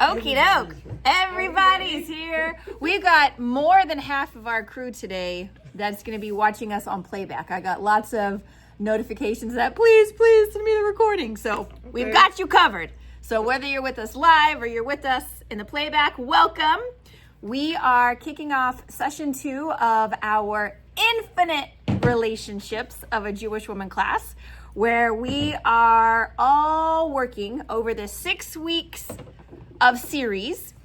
Okie doke. Everybody's here. We've got more than half of our crew today that's going to be watching us on playback. I got lots of notifications that please send me the recording. So we've got you covered. So whether you're with us live or you're with us in the playback, welcome. We are kicking off session 2 of our Infinite Relationships of a Jewish Woman class, where we are all working over the 6 weeks of series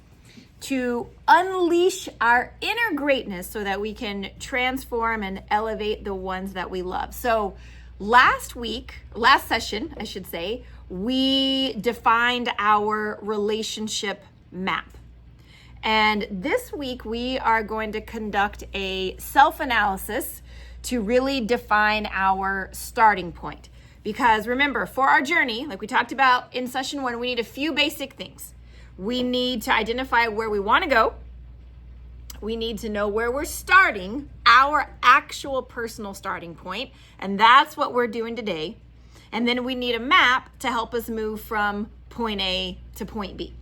to unleash our inner greatness so that we can transform and elevate the ones that we love. So last session, I should say, we defined our relationship map. And this week we are going to conduct a self-analysis to really define our starting point. Because remember, for our journey, like we talked about in session 1, we need a few basic things. We need to identify where we want to go. We need to know where we're starting, our actual personal starting point, and that's what we're doing today. And then we need a map to help us move from point A to point B.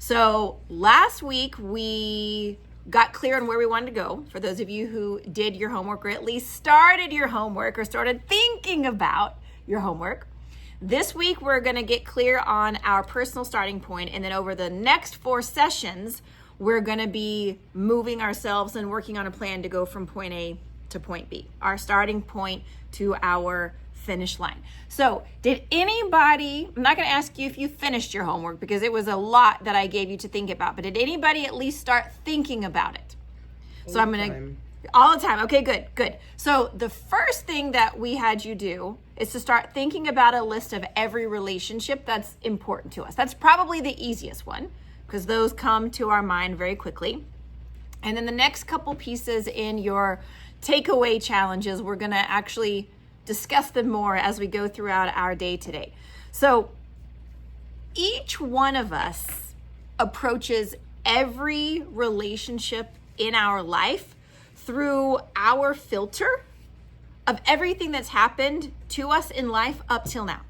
So last week we got clear on where we wanted to go. For those of you who did your homework, or at least started your homework, or started thinking about your homework, this week we're going to get clear on our personal starting point, and then over the next 4 sessions we're going to be moving ourselves and working on a plan to go from point A to point B, our starting point to our finish line. So did anybody, I'm not going to ask you if you finished your homework because it was a lot that I gave you to think about, but did anybody at least start thinking about it? So I'm going to, all the time. Okay, good. So the first thing that we had you do is to start thinking about a list of every relationship that's important to us. That's probably the easiest one because those come to our mind very quickly. And then the next couple pieces in your takeaway challenges, we're going to actually discuss them more as we go throughout our day today. So each one of us approaches every relationship in our life through our filter of everything that's happened to us in life up till now.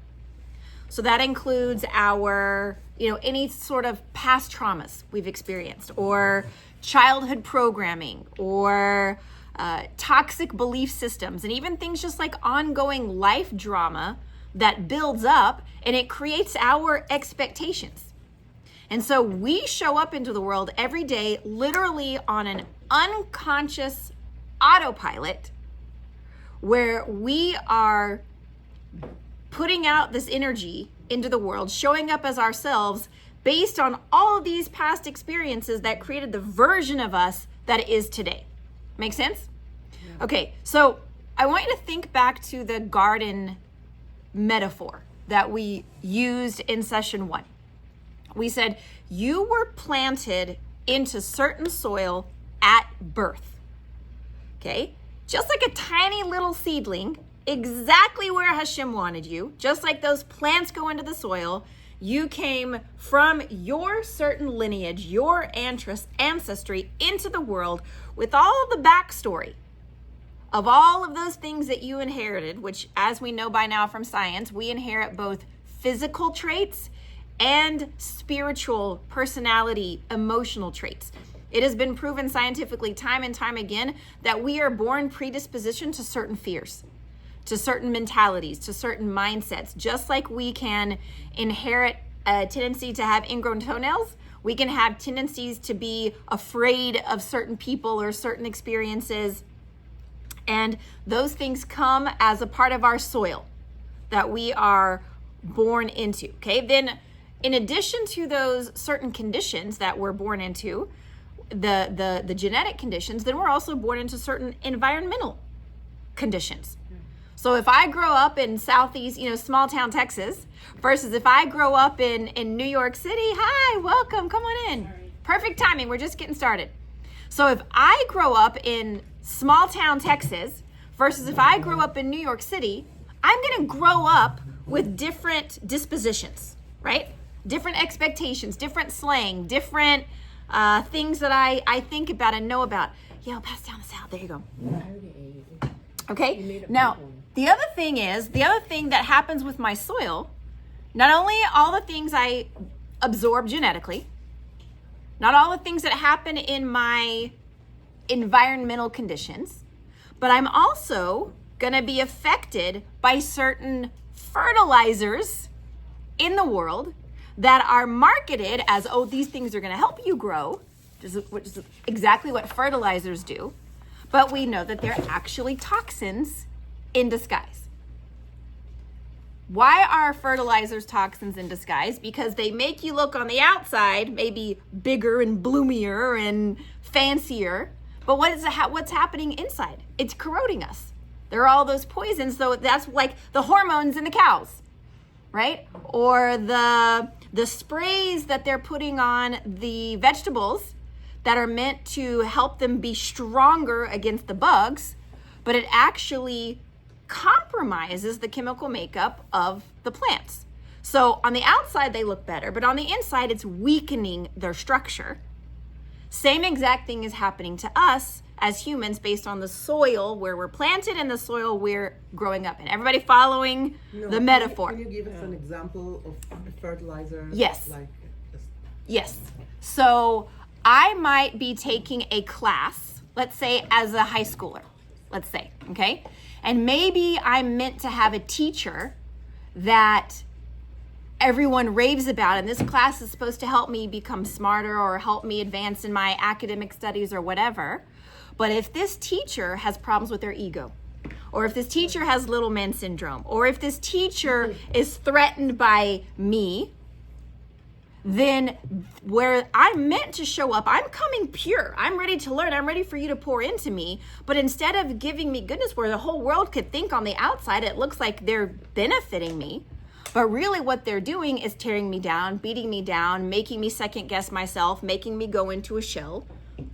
So that includes our, any sort of past traumas we've experienced, or childhood programming, or toxic belief systems, and even things just like ongoing life drama that builds up and it creates our expectations. And so we show up into the world every day literally on an unconscious autopilot where we are putting out this energy into the world, showing up as ourselves based on all of these past experiences that created the version of us that it is today. Make sense? Yeah. Okay, so I want you to think back to the garden metaphor that we used in session 1. We said you were planted into certain soil at birth. Okay? Just like a tiny little seedling, exactly where Hashem wanted you, just like those plants go into the soil, you came from your certain lineage, your ancestry into the world with all the backstory of all of those things that you inherited, which, as we know by now from science, we inherit both physical traits and spiritual personality, emotional traits. It has been proven scientifically time and time again that we are born predispositioned to certain fears, to certain mentalities, to certain mindsets. Just like we can inherit a tendency to have ingrown toenails, we can have tendencies to be afraid of certain people or certain experiences. And those things come as a part of our soil that we are born into. Okay, then in addition to those certain conditions that we're born into, the genetic conditions, then we're also born into certain environmental conditions. So if I grow up in southeast, small town Texas, versus if I grow up in New York City, hi, welcome, come on in. Perfect timing, we're just getting started. So if I grow up in small town Texas versus if I grow up in New York City, I'm gonna grow up with different dispositions, right? Different expectations, different slang, different things that I think about and know about. Yo, pass down the salad, there you go. Okay, now, the other thing that happens with my soil, not only all the things I absorbed genetically, not all the things that happen in my environmental conditions, but I'm also going to be affected by certain fertilizers in the world that are marketed as, oh, these things are going to help you grow, which is exactly what fertilizers do. But we know that they're actually toxins in disguise. Why are fertilizers toxins in disguise? Because they make you look on the outside maybe bigger and bloomier and fancier, but what's happening inside? It's corroding us. There are all those poisons, so that's like the hormones in the cows, right? Or the sprays that they're putting on the vegetables that are meant to help them be stronger against the bugs, but it actually compromises the chemical makeup of the plants. So on the outside, they look better, but on the inside, it's weakening their structure. Same exact thing is happening to us as humans based on the soil where we're planted and the soil we're growing up in. Everybody following the metaphor? Can you give us an example of the fertilizer? Yes. Yes. So I might be taking a class, let's say as a high schooler, let's say, okay? And maybe I'm meant to have a teacher that everyone raves about, and this class is supposed to help me become smarter or help me advance in my academic studies or whatever. But if this teacher has problems with their ego, or if this teacher has little man syndrome, or if this teacher is threatened by me, then where I'm meant to show up, I'm coming pure. I'm ready to learn. I'm ready for you to pour into me. But instead of giving me goodness where the whole world could think on the outside, it looks like they're benefiting me. But really what they're doing is tearing me down, beating me down, making me second guess myself, making me go into a shell.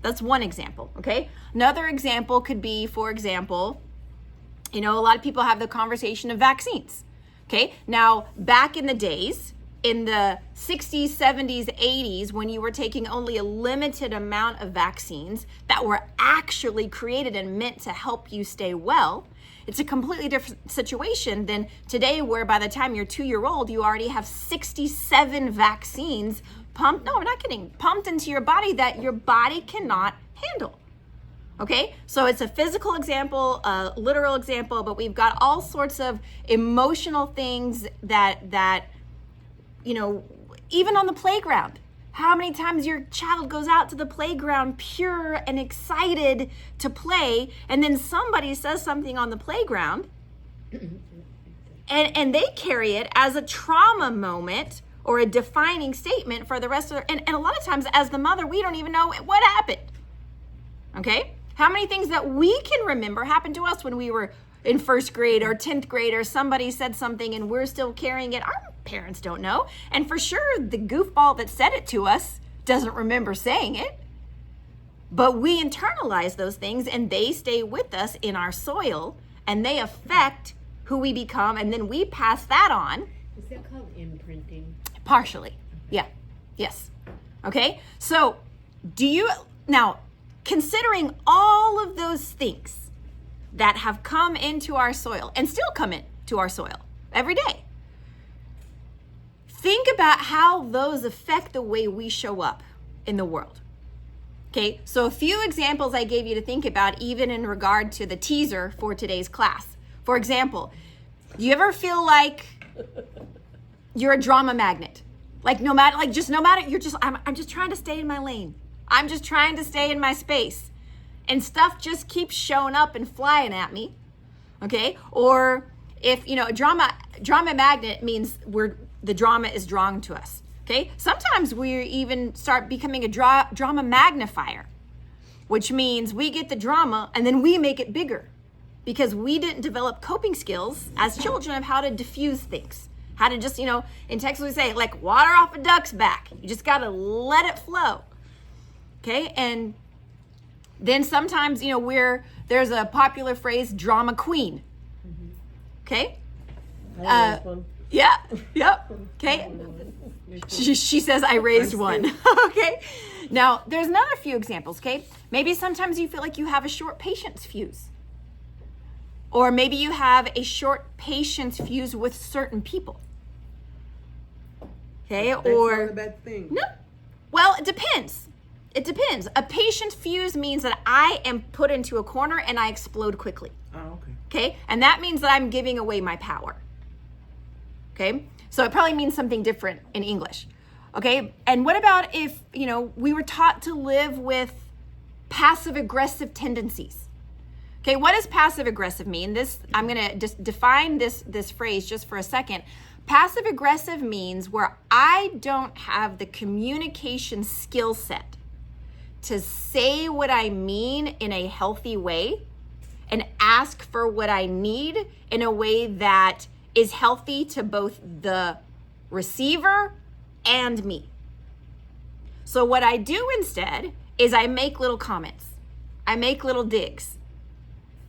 That's one example, okay? Another example could be, for example, a lot of people have the conversation of vaccines, okay? Now, back in the days, in the 60s, 70s, 80s, when you were taking only a limited amount of vaccines that were actually created and meant to help you stay well, it's a completely different situation than today, where by the time you're 2-year-old, you already have 67 vaccines pumped, no, I'm not kidding, pumped into your body that your body cannot handle. Okay, so it's a physical example, a literal example, but we've got all sorts of emotional things that even on the playground. How many times your child goes out to the playground pure and excited to play, and then somebody says something on the playground, and they carry it as a trauma moment or a defining statement for the rest of their, and a lot of times as the mother, we don't even know what happened. Okay? How many things that we can remember happened to us when we were in first grade or 10th grade, or somebody said something and we're still carrying it? Our parents don't know. And for sure, the goofball that said it to us doesn't remember saying it. But we internalize those things and they stay with us in our soil and they affect who we become, and then we pass that on. Is that called imprinting? Partially. Yeah. Yes. Okay. So now, considering all of those things that have come into our soil and still come into our soil every day, think about how those affect the way we show up in the world. Okay, so a few examples I gave you to think about, even in regard to the teaser for today's class. For example, do you ever feel like you're a drama magnet? I'm just trying to stay in my lane. I'm just trying to stay in my space. And stuff just keeps showing up and flying at me. Okay? Or if, a drama magnet means the drama is drawn to us. Okay? Sometimes we even start becoming a drama magnifier, which means we get the drama and then we make it bigger because we didn't develop coping skills as children of how to diffuse things. How to just, in Texas we say, like water off a duck's back. You just got to let it flow. Okay? And then sometimes, there's a popular phrase, drama queen. Okay? Yeah. Yep. Okay. She says, I raised one. Okay. Now, there's another few examples. Okay. Maybe sometimes you feel like you have a short patience fuse. Or maybe you have a short patience fuse with certain people. Okay, That's or not a bad thing. no. Well, it depends. It depends. A patient fuse means that I am put into a corner and I explode quickly. Oh, okay. Okay, and that means that I'm giving away my power. Okay, so it probably means something different in English. Okay, and what about if, we were taught to live with passive aggressive tendencies? Okay, what does passive aggressive mean? I'm gonna just define this phrase just for a second. Passive aggressive means where I don't have the communication skill set to say what I mean in a healthy way and ask for what I need in a way that is healthy to both the receiver and me. So what I do instead is I make little comments. I make little digs.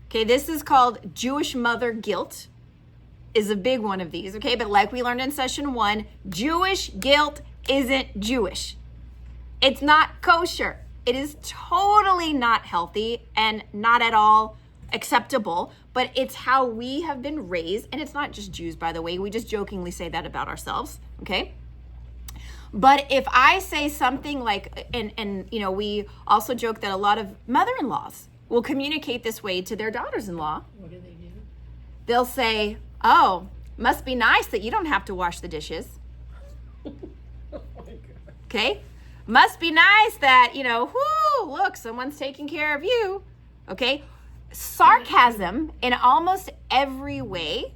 Okay, this is called Jewish mother guilt, is a big one of these, okay? But like we learned in session 1, Jewish guilt isn't Jewish. It's not kosher. It is totally not healthy and not at all acceptable, but it's how we have been raised. And it's not just Jews, by the way. We just jokingly say that about ourselves, okay? But if I say something like, and we also joke that a lot of mother-in-laws will communicate this way to their daughters-in-law. What do? They'll say, oh, must be nice that you don't have to wash the dishes. Oh my God. Okay? Must be nice that, whoo, look, someone's taking care of you. Okay? Sarcasm in almost every way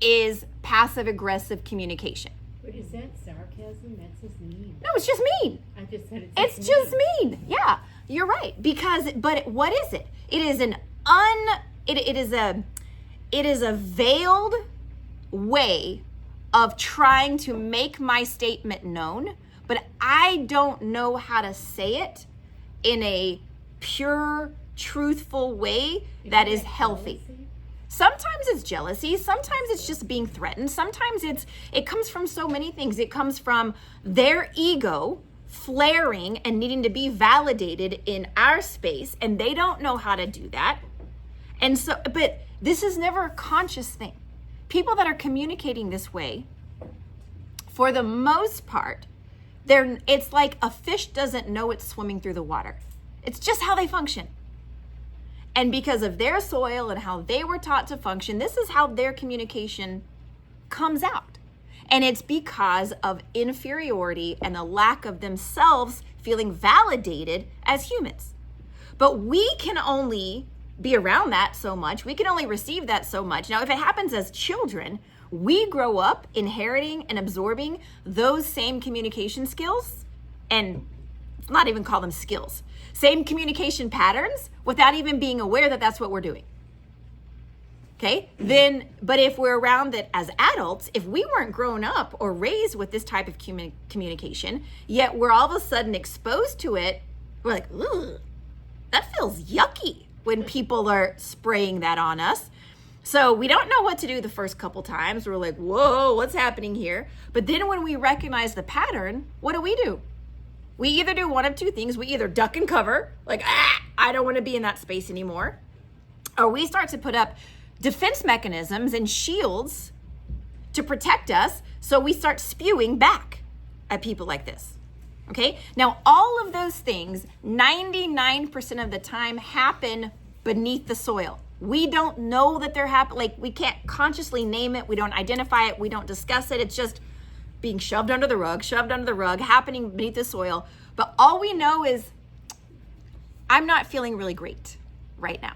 is passive-aggressive communication. But is that sarcasm? That's just mean. No, it's just mean. I just said It's just mean. Yeah, you're right. But what is it? It is it is a veiled way of trying to make my statement known, but I don't know how to say it in a pure, truthful way that is healthy. Jealousy? Sometimes it's jealousy. Sometimes it's just being threatened. Sometimes it comes from so many things. It comes from their ego flaring and needing to be validated in our space, and they don't know how to do that. And so, but this is never a conscious thing. People that are communicating this way, for the most part, it's like a fish doesn't know it's swimming through the water. It's just how they function. And because of their soil and how they were taught to function, this is how their communication comes out. And it's because of inferiority and the lack of themselves feeling validated as humans. But we can only be around that so much. We can only receive that so much. Now, if it happens as children, we grow up inheriting and absorbing those same communication skills, and let's not even call them skills, same communication patterns without even being aware that that's what we're doing. Okay, but if we're around that as adults, if we weren't grown up or raised with this type of communication, yet we're all of a sudden exposed to it, we're like, ugh, that feels yucky when people are spraying that on us. So we don't know what to do the first couple times. We're like, whoa, what's happening here? But then when we recognize the pattern, what do? We either do one of two things. We either duck and cover, like, I don't want to be in that space anymore. Or we start to put up defense mechanisms and shields to protect us, so we start spewing back at people like this. Okay? Now, all of those things, 99% of the time, happen beneath the soil. We don't know that they're happening. Like, we can't consciously name it. We don't identify it. We don't discuss it. It's just being shoved under the rug, happening beneath the soil. But all we know is, I'm not feeling really great right now.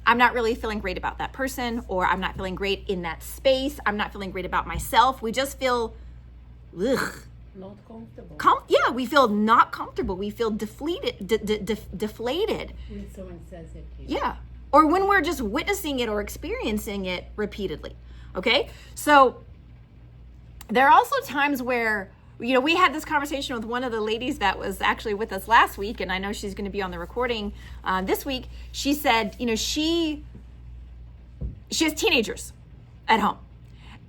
I'm not really feeling great about that person, or I'm not feeling great in that space. I'm not feeling great about myself. We just feel, ugh. Not comfortable. We feel not comfortable. We feel deflated. When someone says it to you. Yeah. Or when we're just witnessing it or experiencing it repeatedly. Okay? So there are also times where, we had this conversation with one of the ladies that was actually with us last week, and I know she's going to be on the recording this week. She said, she has teenagers at home,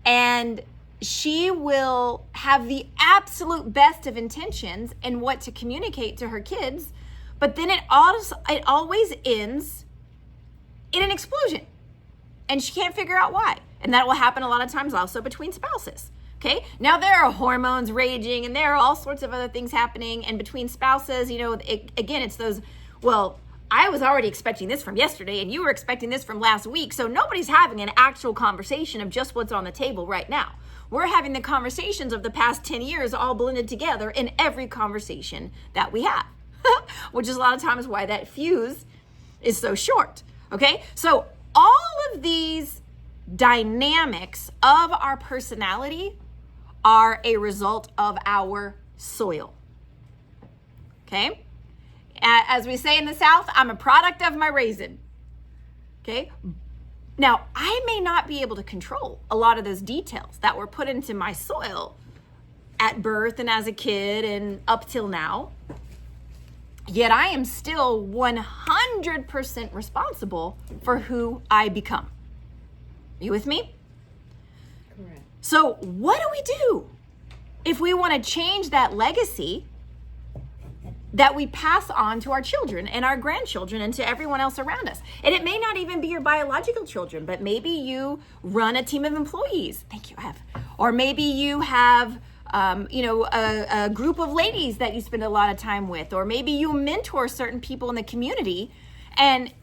and she will have the absolute best of intentions in what to communicate to her kids, but then it always ends in an explosion, and she can't figure out why. And that will happen a lot of times also between spouses. Okay, now there are hormones raging and there are all sorts of other things happening. And between spouses, again, it's those, well, I was already expecting this from yesterday and you were expecting this from last week. So nobody's having an actual conversation of just what's on the table right now. We're having the conversations of the past 10 years all blended together in every conversation that we have, which is a lot of times why that fuse is so short. Okay, so all of these dynamics of our personality are a result of our soil. Okay? As we say in the South, I'm a product of my raisin. Okay? Now, I may not be able to control a lot of those details that were put into my soil at birth and as a kid and up till now. Yet I am still 100% responsible for who I become. Are you with me? Correct. So what do we do if we want to change that legacy that we pass on to our children and our grandchildren and to everyone else around us? And it may not even be your biological children, but maybe you run a team of employees. Thank you, Ev. Or maybe you have a group of ladies that you spend a lot of time with, or maybe you mentor certain people in the community. And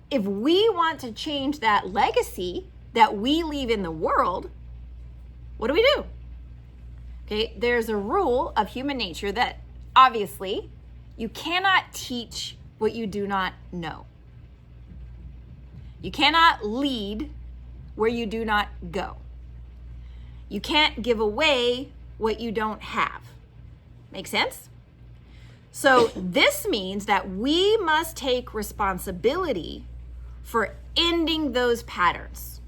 if we want to change that legacy that we leave in the world, what do? Okay, there's a rule of human nature that obviously you cannot teach what you do not know. You cannot lead where you do not go. You can't give away what you don't have. Make sense? So this means that we must take responsibility for ending those patterns.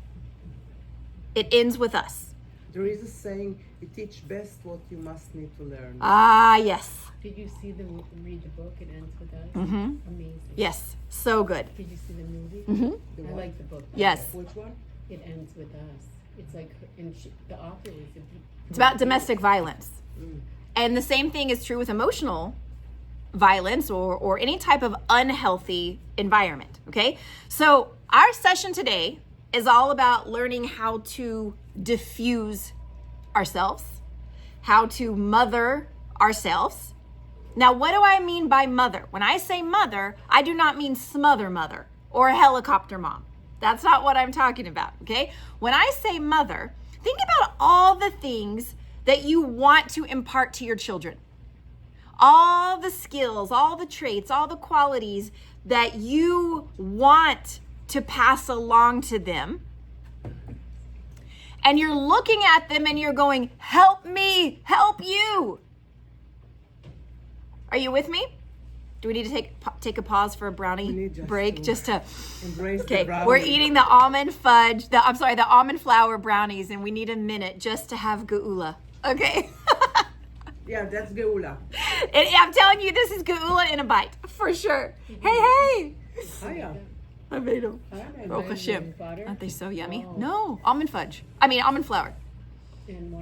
It ends with us. There is a saying, you teach best what you must need to learn. Ah, yes. Did you see read the book? It ends with us. Mm-hmm. Amazing. Yes, so good. Did you see the movie? Mm-hmm. I like the book. Yes. Which one? It ends with us. It's like, and the author was It's about domestic violence. And the same thing is true with emotional violence or any type of unhealthy environment, okay? So our session today is all about learning how to diffuse ourselves, how to mother ourselves. Now, what do I mean by mother? When I say mother, I do not mean smother mother or helicopter mom. That's not what I'm talking about, okay? When I say mother, think about all the things that you want to impart to your children. All the skills, all the traits, all the qualities that you want to pass along to them. And you're looking at them and you're going, help me, help you. Are you with me? Do we need to take a pause for a brownie break just to embrace okay, the brownie? We're eating the almond fudge, the almond flour brownies, and we need a minute just to have geula. Okay. Yeah, that's geula. And I'm telling you, this is geula in a bite for sure. Hey. Hiya. I made them. Oh, Hashem. Aren't they so yummy? No, almond flour.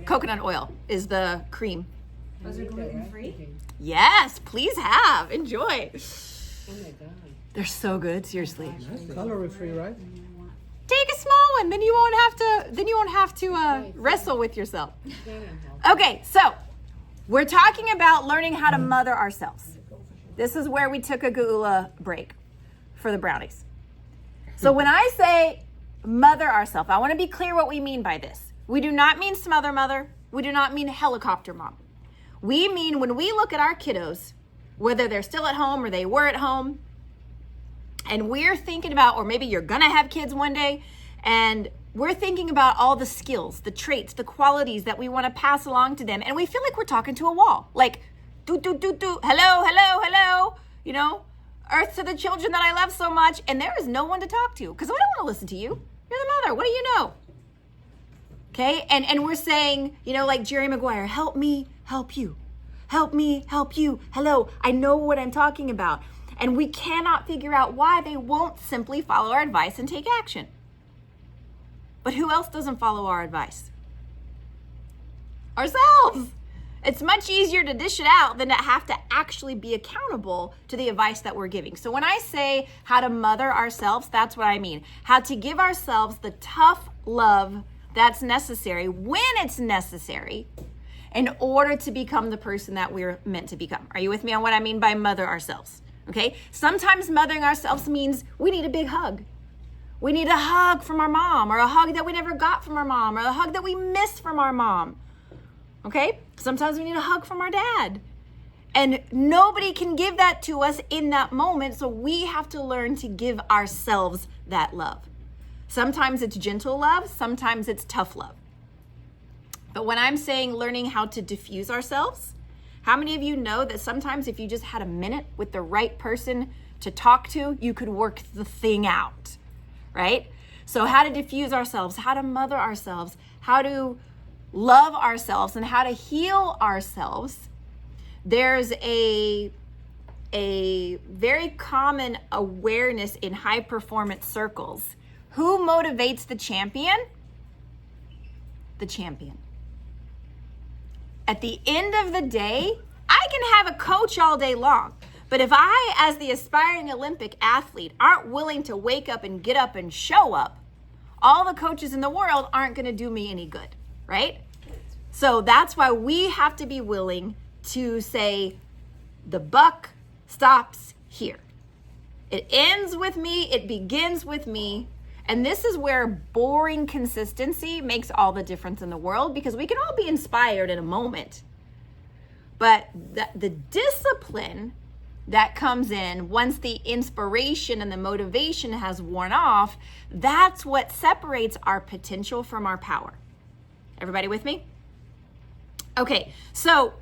Coconut oil is the cream. Those are gluten-free? Yes, please have. Enjoy. Oh my God. They're so good, seriously. Calorie free, right? Take a small one, then you won't have to wrestle with yourself. Okay, so we're talking about learning how to mother ourselves. This is where we took a geula break for the brownies. So when I say mother ourselves, I want to be clear what we mean by this. We do not mean smother mother. We do not mean helicopter mom. We mean when we look at our kiddos, whether they're still at home or they were at home, and we're thinking about, or maybe you're gonna have kids one day, and we're thinking about all the skills, the traits, the qualities that we want to pass along to them, and we feel like we're talking to a wall, like do, hello, you know, earth to the children that I love so much, and there is no one to talk to, because we don't want to listen to you. You're the mother. What do you know? Okay, and we're saying, you know, like Jerry Maguire, help me, help you. Help me, help you. Hello, I know what I'm talking about. And we cannot figure out why they won't simply follow our advice and take action. But who else doesn't follow our advice? Ourselves. It's much easier to dish it out than to have to actually be accountable to the advice that we're giving. So when I say how to mother ourselves, that's what I mean. How to give ourselves the tough love that's necessary when it's necessary in order to become the person that we're meant to become. Are you with me on what I mean by mother ourselves? Okay? Sometimes mothering ourselves means we need a big hug. We need a hug from our mom, or a hug that we never got from our mom, or a hug that we missed from our mom. Okay? Sometimes we need a hug from our dad. And nobody can give that to us in that moment, so we have to learn to give ourselves that love. Sometimes it's gentle love, sometimes it's tough love. But when I'm saying learning how to diffuse ourselves, how many of you know that sometimes if you just had a minute with the right person to talk to, you could work the thing out, right? So how to diffuse ourselves, how to mother ourselves, how to love ourselves, and how to heal ourselves. There's a very common awareness in high performance circles. Who motivates the champion? The champion. At the end of the day, I can have a coach all day long, but if I, as the aspiring Olympic athlete, aren't willing to wake up and get up and show up, all the coaches in the world aren't going to do me any good, right? So that's why we have to be willing to say, the buck stops here. It ends with me, it begins with me. And this is where boring consistency makes all the difference in the world, because we can all be inspired in a moment. But the discipline that comes in once the inspiration and the motivation has worn off, that's what separates our potential from our power. Everybody with me? Okay, so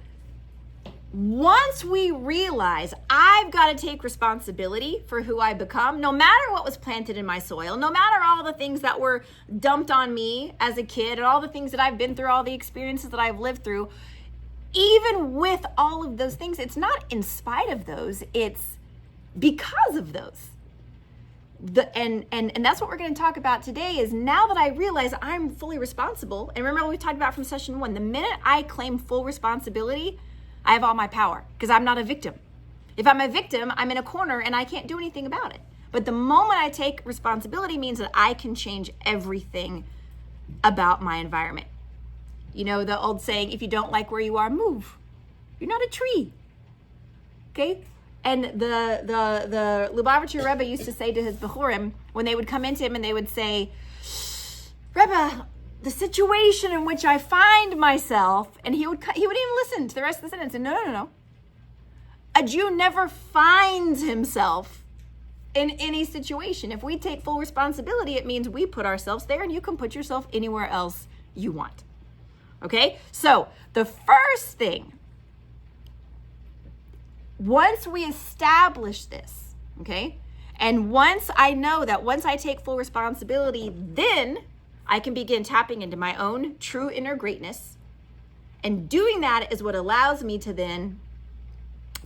once we realize I've got to take responsibility for who I become, no matter what was planted in my soil, no matter all the things that were dumped on me as a kid and all the things that I've been through, all the experiences that I've lived through, even with all of those things, it's not in spite of those, it's because of those. And that's what we're going to talk about today is now that I realize I'm fully responsible, and remember what we talked about from session 1, the minute I claim full responsibility, I have all my power because I'm not a victim. If I'm a victim, I'm in a corner and I can't do anything about it. But the moment I take responsibility means that I can change everything about my environment. You know, the old saying, if you don't like where you are, move. You're not a tree. Okay? And the Lubavitcher Rebbe used to say to his Bechurim, when they would come into him and they would say, Rebbe, the situation in which I find myself, and he would even listen to the rest of the sentence and no. A Jew never finds himself in any situation. If we take full responsibility, it means we put ourselves there, and you can put yourself anywhere else you want. Okay? So the first thing, once we establish this, okay, and once I know that once I take full responsibility, then I can begin tapping into my own true inner greatness. And doing that is what allows me to then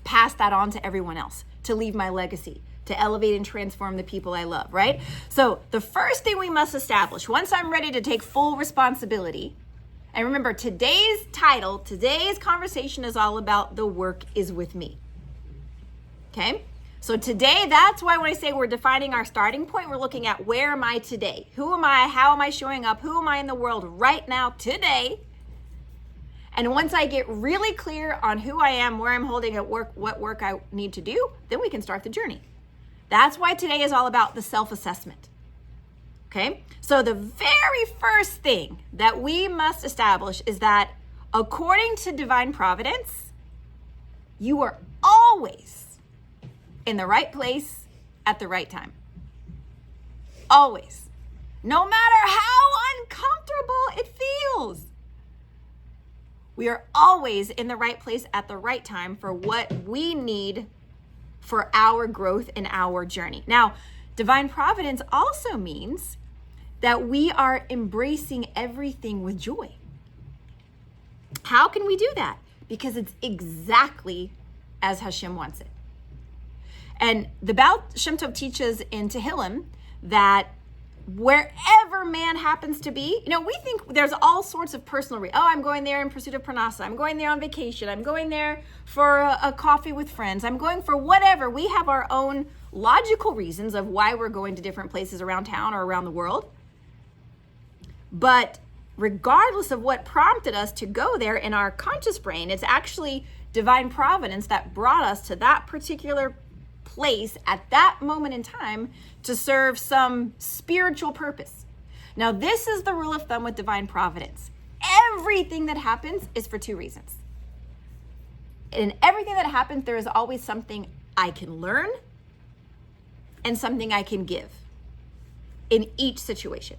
pass that on to everyone else, to leave my legacy, to elevate and transform the people I love, right? So the first thing we must establish, once I'm ready to take full responsibility, and remember today's title, today's conversation is all about the work is with me. Okay? So today, that's why when I say we're defining our starting point, we're looking at where am I today? Who am I? How am I showing up? Who am I in the world right now, today? And once I get really clear on who I am, where I'm holding at work, what work I need to do, then we can start the journey. That's why today is all about the self-assessment. Okay? So the very first thing that we must establish is that according to divine providence, you are always in the right place at the right time. Always. No matter how uncomfortable it feels. We are always in the right place at the right time for what we need for our growth and our journey. Now, divine providence also means that we are embracing everything with joy. How can we do that? Because it's exactly as Hashem wants it. And the Baal Shem Tov teaches in Tehillim that wherever man happens to be, you know, we think there's all sorts of personal I'm going there in pursuit of parnasa. I'm going there on vacation. I'm going there for a coffee with friends. I'm going for whatever. We have our own logical reasons of why we're going to different places around town or around the world. But regardless of what prompted us to go there in our conscious brain, it's actually divine providence that brought us to that particular place at that moment in time to serve some spiritual purpose. Now, this is the rule of thumb with divine providence. Everything that happens is for two reasons. In everything that happens, there is always something I can learn and something I can give in each situation.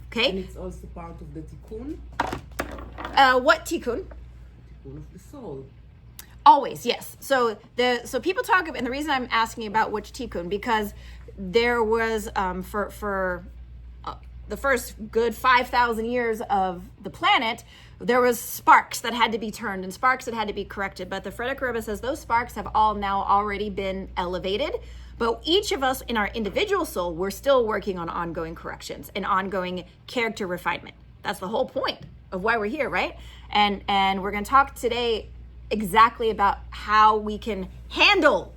Okay? And it's also part of the tikkun. What tikkun? Tikkun of the soul. Always, yes. So people talk about, and the reason I'm asking about which tikkun, because there was for the first good 5,000 years of the planet, there was sparks that had to be turned and sparks that had to be corrected. But the Frierdiker Rebbe says those sparks have all now already been elevated. But each of us in our individual soul, we're still working on ongoing corrections and ongoing character refinement. That's the whole point of why we're here, right? And we're going to talk today exactly about how we can handle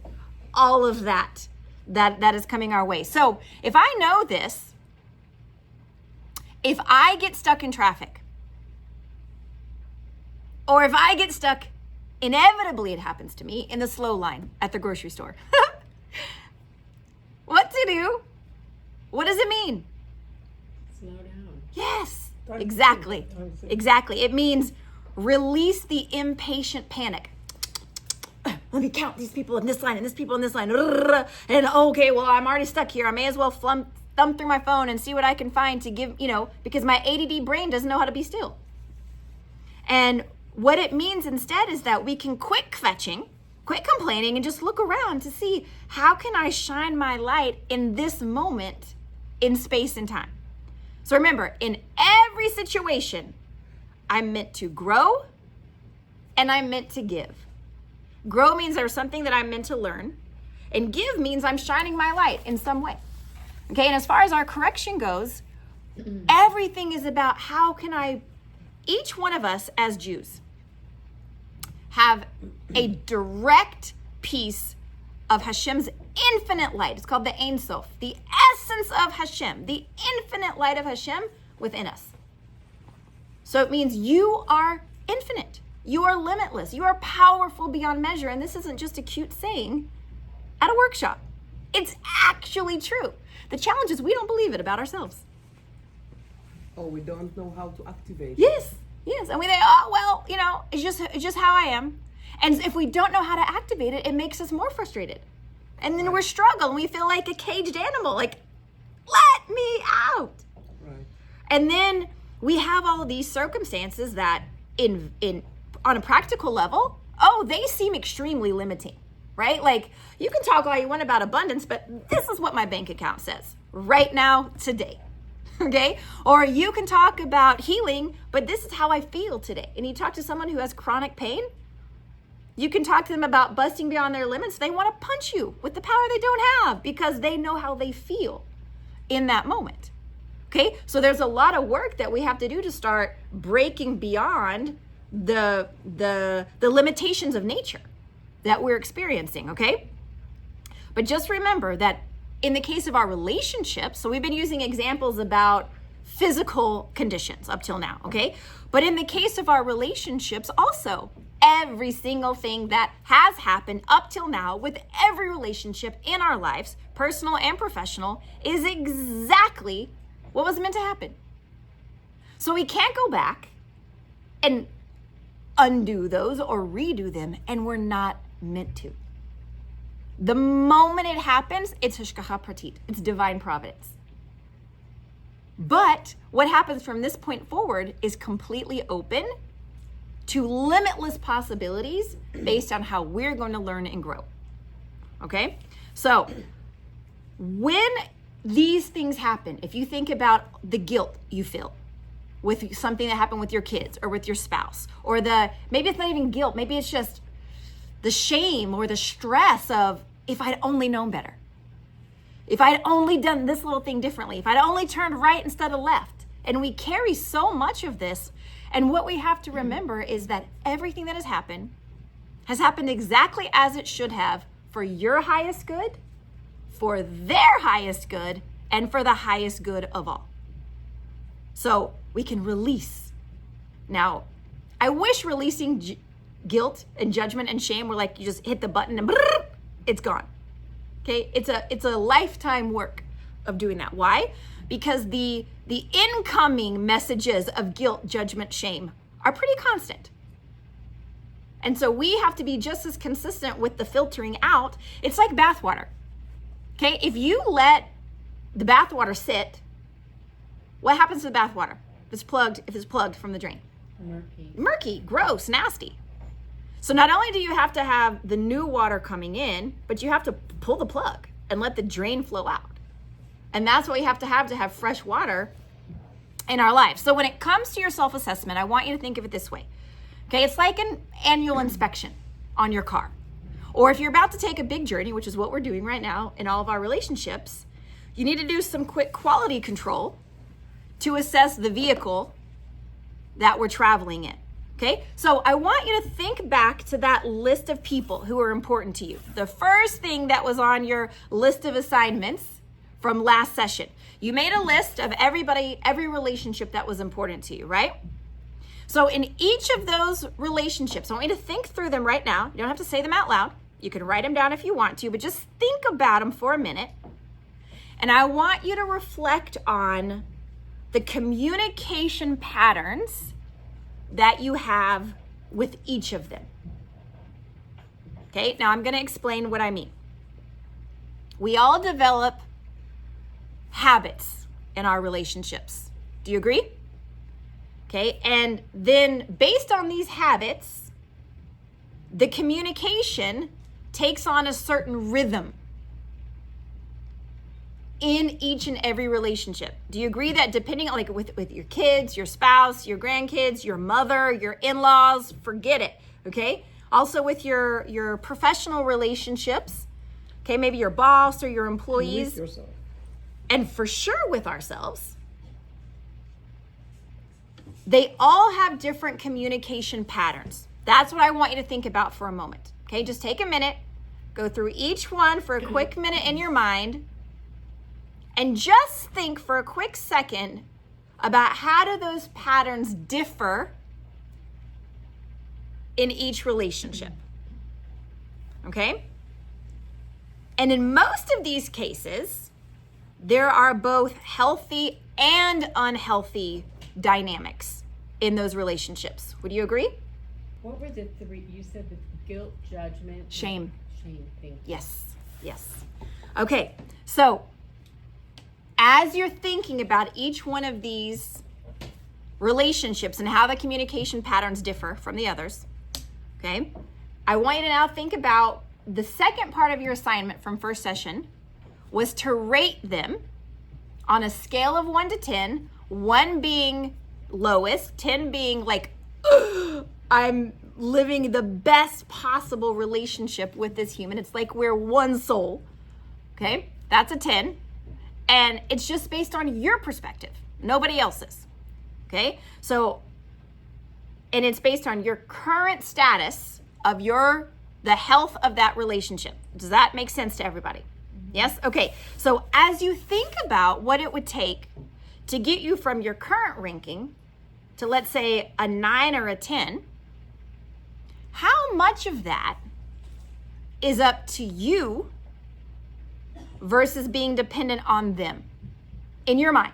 all of that is coming our way. So if I know this, if I get stuck in traffic, or if I get stuck, inevitably it happens to me, in the slow line at the grocery store. What to do? What does it mean? Slow down. Yes, exactly. Exactly. It means release the impatient panic. Let me count these people in this line and these people in this line. And okay, well, I'm already stuck here. I may as well thumb through my phone and see what I can find to give, because my ADD brain doesn't know how to be still. And what it means instead is that we can quit complaining, and just look around to see how can I shine my light in this moment in space and time. So remember, in every situation, I'm meant to grow and I'm meant to give. Grow means there's something that I'm meant to learn, and give means I'm shining my light in some way. Okay, and as far as our correction goes, everything is about how can each one of us as Jews have a direct piece of Hashem's infinite light. It's called the Ein Sof, the essence of Hashem, the infinite light of Hashem within us. So it means you are infinite. You are limitless. You are powerful beyond measure. And this isn't just a cute saying at a workshop. It's actually true. The challenge is we don't believe it about ourselves. Oh, we don't know how to activate. Yes. And we think, oh, well, it's just how I am. And if we don't know how to activate it, it makes us more frustrated. And then we're struggling. We feel like a caged animal, like, let me out. Right. And then we have all of these circumstances that in on a practical level, they seem extremely limiting, right? Like, you can talk all you want about abundance, but this is what my bank account says right now, today. Okay? Or you can talk about healing, but this is how I feel today. And you talk to someone who has chronic pain, you can talk to them about busting beyond their limits. They want to punch you with the power they don't have because they know how they feel in that moment. Okay? So there's a lot of work that we have to do to start breaking beyond the limitations of nature that we're experiencing, okay? But just remember that in the case of our relationships, so we've been using examples about physical conditions up till now, okay? But in the case of our relationships also, every single thing that has happened up till now with every relationship in our lives, personal and professional, is exactly what was meant to happen. So we can't go back and undo those or redo them, and we're not meant to. The moment it happens, it's hashgacha pratit. It's divine providence. But what happens from this point forward is completely open to limitless possibilities based on how we're going to learn and grow. Okay? So when these things happen, if you think about the guilt you feel with something that happened with your kids or with your spouse, or maybe it's not even guilt, maybe it's just the shame or the stress of, if I'd only known better, if I'd only done this little thing differently, if I'd only turned right instead of left. And we carry so much of this. And what we have to remember is that everything that has happened exactly as it should have for your highest good, for their highest good, and for the highest good of all. So we can release. Now, I wish releasing guilt and judgment and shame were like you just hit the button and it's gone. Okay, it's a lifetime work of doing that. Why? Because the incoming messages of guilt, judgment, shame are pretty constant. And so we have to be just as consistent with the filtering out. It's like bathwater. Okay, if you let the bathwater sit, what happens to the bathwater if it's plugged from the drain? Murky, gross, nasty. So not only do you have to have the new water coming in, but you have to pull the plug and let the drain flow out. And that's what we have to have fresh water in our lives. So when it comes to your self-assessment, I want you to think of it this way. Okay, it's like an annual inspection on your car. Or if you're about to take a big journey, which is what we're doing right now in all of our relationships, you need to do some quick quality control to assess the vehicle that we're traveling in. Okay, so I want you to think back to that list of people who are important to you. The first thing that was on your list of assignments from last session. You made a list of everybody, every relationship that was important to you, right? So in each of those relationships, I want you to think through them right now. You don't have to say them out loud. You can write them down if you want to, but just think about them for a minute. And I want you to reflect on the communication patterns that you have with each of them. Okay, now I'm going to explain what I mean. We all develop habits in our relationships. Do you agree? Okay, and then based on these habits, the communication takes on a certain rhythm in each and every relationship. Do you agree that depending on, like with your kids, your spouse, your grandkids, your mother, your in-laws, forget it, okay? Also with your professional relationships, okay, maybe your boss or your employees. With yourself. And for sure with ourselves. They all have different communication patterns. That's what I want you to think about for a moment. Okay, just take a minute, go through each one for a quick minute in your mind, and just think for a quick second about how do those patterns differ in each relationship. Okay? And in most of these cases, there are both healthy and unhealthy dynamics in those relationships. Would you agree? What were the three? You said the guilt, judgment, shame. Shame. Thank you. Yes. Okay, so as you're thinking about each one of these relationships and how the communication patterns differ from the others, okay, I want you to now think about the second part of your assignment from first session was to rate them on a scale of 1 to 10, 1 being lowest, 10 being like, I'm living the best possible relationship with this human. It's like we're one soul, okay? That's a 10. And it's just based on your perspective, nobody else's, okay? So, and it's based on your current status of the health of that relationship. Does that make sense to everybody? Yes? Okay, so as you think about what it would take to get you from your current ranking to, let's say, a 9 or a 10, how much of that is up to you versus being dependent on them in your mind?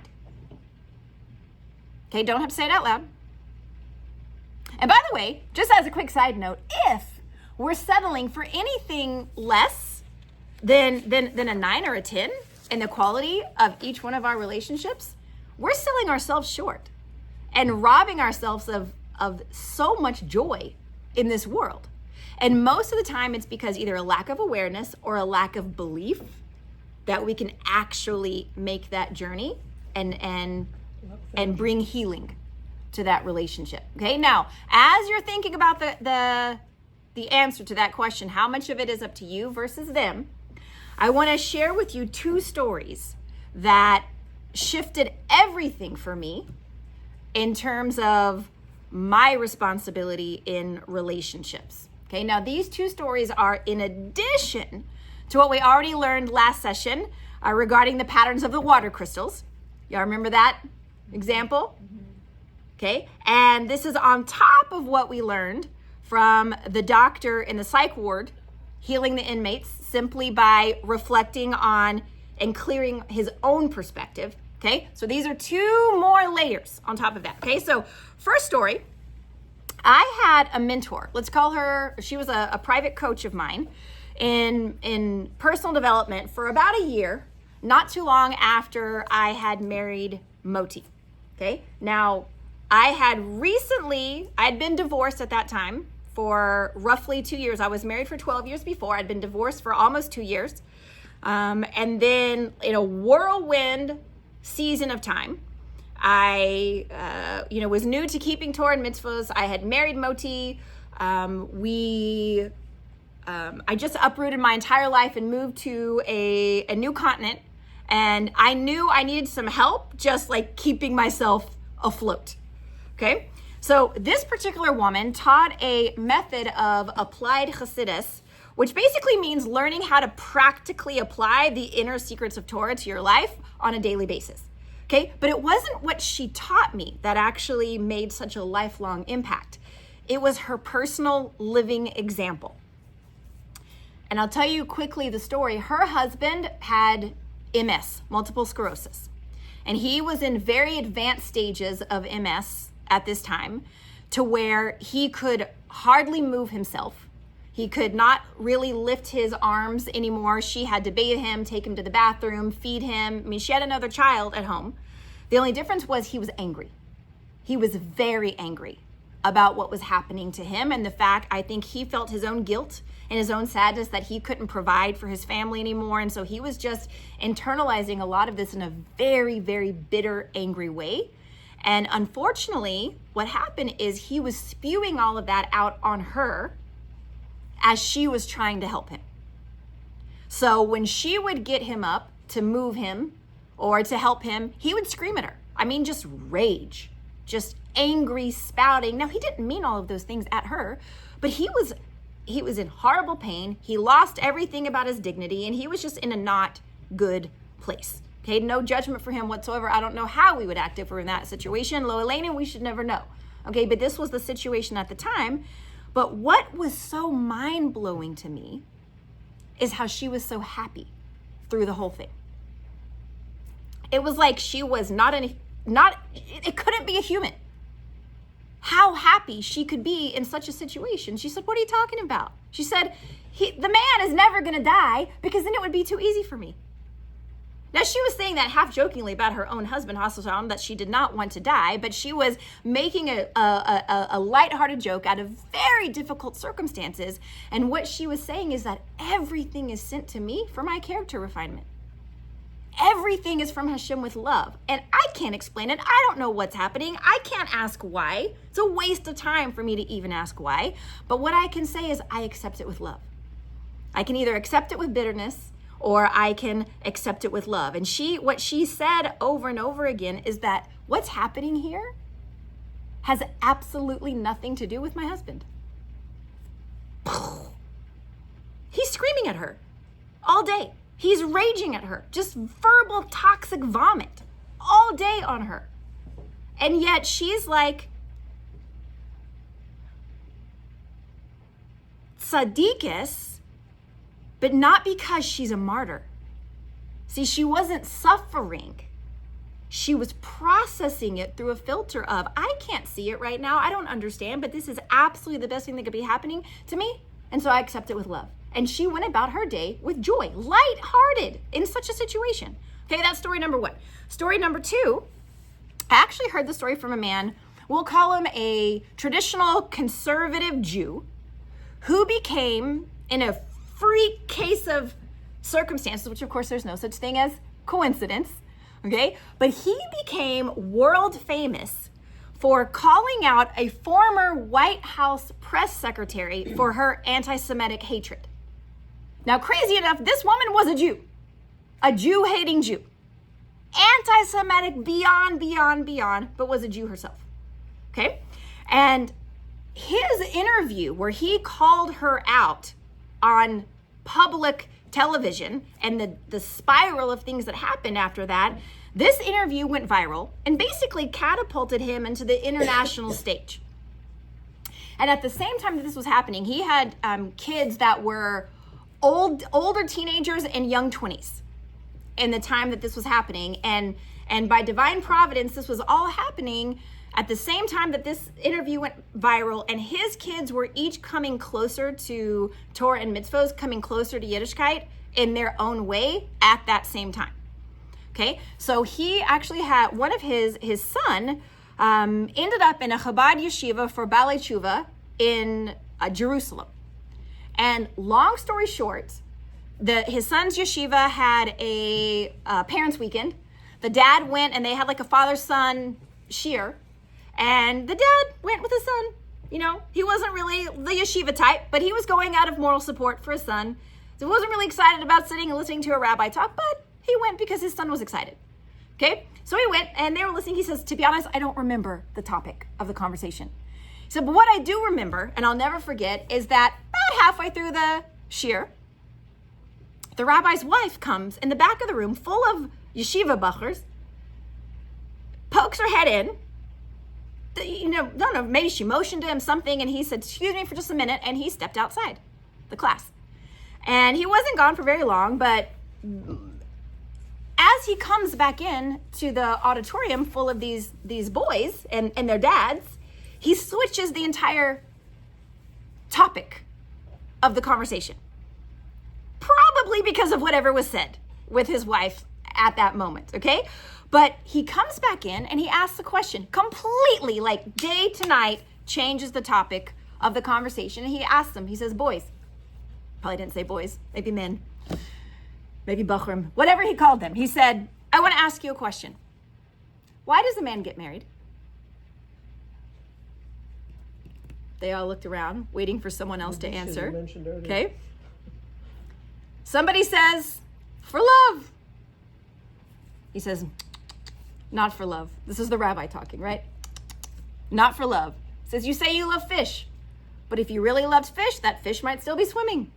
Okay, don't have to say it out loud. And by the way, just as a quick side note, if we're settling for anything less than a 9 or a 10 in the quality of each one of our relationships, we're selling ourselves short and robbing ourselves of so much joy in this world. And most of the time it's because either a lack of awareness or a lack of belief that we can actually make that journey and bring healing to that relationship. Okay, now as you're thinking about the answer to that question, how much of it is up to you versus them, I want to share with you 2 stories that shifted everything for me in terms of my responsibility in relationships. Okay, now these 2 stories are in addition to what we already learned last session regarding the patterns of the water crystals. Y'all remember that? example. Okay, and this is on top of what we learned from the doctor in the psych ward healing the inmates simply by reflecting on and clearing his own perspective. Okay, so these are two more layers on top of that. Okay, so first story, I had a mentor. Let's call her, she was a private coach of mine in personal development for about a year, not too long after I had married Moti. Okay, now I had been divorced at that time for roughly 2 years. I was married for 12 years before. I'd been divorced for almost 2 years. And then in a whirlwind season of time, I, was new to keeping Torah and mitzvahs. I had married Moti. I just uprooted my entire life and moved to a new continent. And I knew I needed some help just like keeping myself afloat. Okay. So this particular woman taught a method of applied Chassidus, which basically means learning how to practically apply the inner secrets of Torah to your life on a daily basis. Okay, but it wasn't what she taught me that actually made such a lifelong impact. It was her personal living example. And I'll tell you quickly the story. Her husband had MS, multiple sclerosis, and he was in very advanced stages of MS at this time, to where he could hardly move himself. He could not really lift his arms anymore. She had to bathe him, take him to the bathroom, feed him. I mean, she had another child at home. The only difference was he was angry. He was very angry about what was happening to him, and the fact, I think he felt his own guilt and his own sadness that he couldn't provide for his family anymore. And so he was just internalizing a lot of this in a very, very bitter, angry way. And unfortunately, what happened is he was spewing all of that out on her as she was trying to help him. So when she would get him up to move him or to help him, he would scream at her. I mean, just rage, just angry spouting. Now, he didn't mean all of those things at her, but he was in horrible pain. He lost everything about his dignity, and he was just in a not good place. Okay, no judgment for him whatsoever. I don't know how we would act if we were in that situation. Lo Elena, we should never know. Okay, but this was the situation at the time. But what was so mind-blowing to me is how she was so happy through the whole thing. It was like she was it couldn't be a human. How happy she could be in such a situation. She said, what are you talking about? She said, the man is never gonna die because then it would be too easy for me. Now, she was saying that half jokingly about her own husband, Hashem, that she did not want to die, but she was making a lighthearted joke out of very difficult circumstances. And what she was saying is that everything is sent to me for my character refinement. Everything is from Hashem with love. And I can't explain it. I don't know what's happening. I can't ask why. It's a waste of time for me to even ask why. But what I can say is I accept it with love. I can either accept it with bitterness, or I can accept it with love. And what she said over and over again is that what's happening here has absolutely nothing to do with my husband. He's screaming at her all day. He's raging at her, just verbal toxic vomit all day on her. And yet she's like, tzaddikus, but not because she's a martyr. See, she wasn't suffering. She was processing it through a filter of, I can't see it right now. I don't understand, but this is absolutely the best thing that could be happening to me. And so I accept it with love. And she went about her day with joy, lighthearted in such a situation. Okay, that's story number one. Story number two, I actually heard the story from a man, we'll call him a traditional conservative Jew, who became, in a freak case of circumstances, which of course there's no such thing as coincidence, okay? But he became world famous for calling out a former White House press secretary for her anti-Semitic hatred. Now, crazy enough, this woman was a Jew-hating Jew. Anti-Semitic beyond, but was a Jew herself, okay? And his interview where he called her out on public television and the spiral of things that happened after that, this interview went viral and basically catapulted him into the international stage. And at the same time that this was happening, he had kids that were older teenagers and young 20s in the time that this was happening. And by divine providence, this was all happening at the same time that this interview went viral, and his kids were each coming closer to Torah and mitzvos, coming closer to Yiddishkeit in their own way at that same time. Okay, so he actually had one of his son ended up in a Chabad yeshiva for Balei Tshuva in Jerusalem. And long story short, his son's yeshiva had a parents' weekend. The dad went and they had like a father-son shiur. And the dad went with his son. You know, he wasn't really the yeshiva type, but he was going out of moral support for his son. So he wasn't really excited about sitting and listening to a rabbi talk, but he went because his son was excited. Okay, so he went and they were listening. He says, to be honest, I don't remember the topic of the conversation. He said, but what I do remember, and I'll never forget, is that about halfway through the shiur, the rabbi's wife comes in the back of the room full of yeshiva bachers, pokes her head in. Maybe she motioned to him something, and he said, excuse me for just a minute, and he stepped outside the class. And he wasn't gone for very long, but as he comes back in to the auditorium full of these boys and their dads, he switches the entire topic of the conversation. Probably because of whatever was said with his wife at that moment, okay? But he comes back in and he asks a question, completely like day to night, changes the topic of the conversation. And he asks them, he says, boys, probably didn't say boys, maybe men, maybe bachrim, whatever he called them. He said, I want to ask you a question. Why does a man get married? They all looked around, waiting for someone else to answer. Okay. Somebody says, for love. He says, not for love. This is the rabbi talking, right? Not for love. Says, you say you love fish, but if you really loved fish, that fish might still be swimming.